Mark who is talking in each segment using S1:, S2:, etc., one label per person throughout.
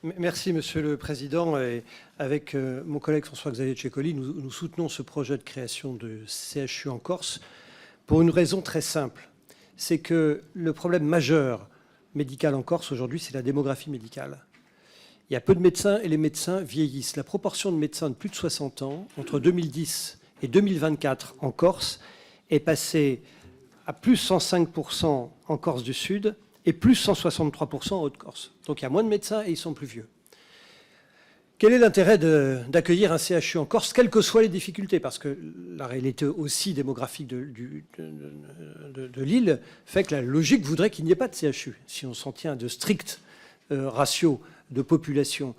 S1: Merci, Monsieur le Président. Et avec mon collègue François-Xavier Ceccoli, nous soutenons ce projet de création de CHU en Corse pour une raison très simple. C'est que le problème majeur médical en Corse aujourd'hui, c'est la démographie médicale. Il y a peu de médecins et les médecins vieillissent. La proportion de médecins de plus de 60 ans, entre 2010 et 2024 en Corse, est passée à plus 105% en Corse du Sud et plus 163% en Haute-Corse. Donc il y a moins de médecins et ils sont plus vieux. Quel est l'intérêt d'accueillir un CHU en Corse, quelles que soient les difficultés? Parce que la réalité aussi démographique de l'île fait que la logique voudrait qu'il n'y ait pas de CHU, si on s'en tient à de stricts ratios de population.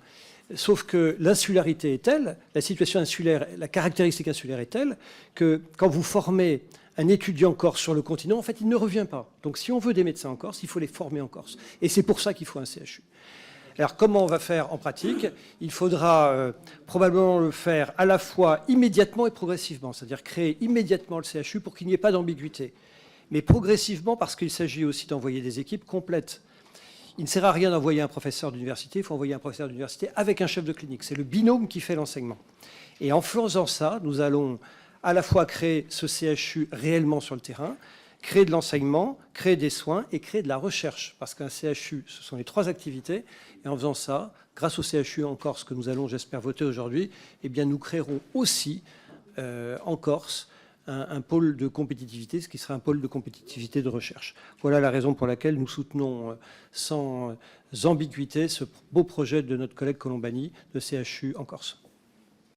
S1: Sauf que l'insularité est telle, la situation insulaire, la caractéristique insulaire est telle, que quand vous formez un étudiant corse sur le continent, en fait, il ne revient pas. Donc si on veut des médecins en Corse, il faut les former en Corse. Et c'est pour ça qu'il faut un CHU. Alors comment on va faire en pratique? Il faudra probablement le faire à la fois immédiatement et progressivement, c'est-à-dire créer immédiatement le CHU pour qu'il n'y ait pas d'ambiguïté. Mais progressivement parce qu'il s'agit aussi d'envoyer des équipes complètes. Il ne sert à rien d'envoyer un professeur d'université, il faut envoyer un professeur d'université avec un chef de clinique. C'est le binôme qui fait l'enseignement. Et en faisant ça, nous allons à la fois créer ce CHU réellement sur le terrain, créer de l'enseignement, créer des soins et créer de la recherche. Parce qu'un CHU, ce sont les trois activités. Et en faisant ça, grâce au CHU en Corse que nous allons, j'espère, voter aujourd'hui, eh bien, nous créerons aussi en Corse un pôle de compétitivité, ce qui sera un pôle de compétitivité de recherche. Voilà la raison pour laquelle nous soutenons sans ambiguïté ce beau projet de notre collègue Colombani de CHU en Corse.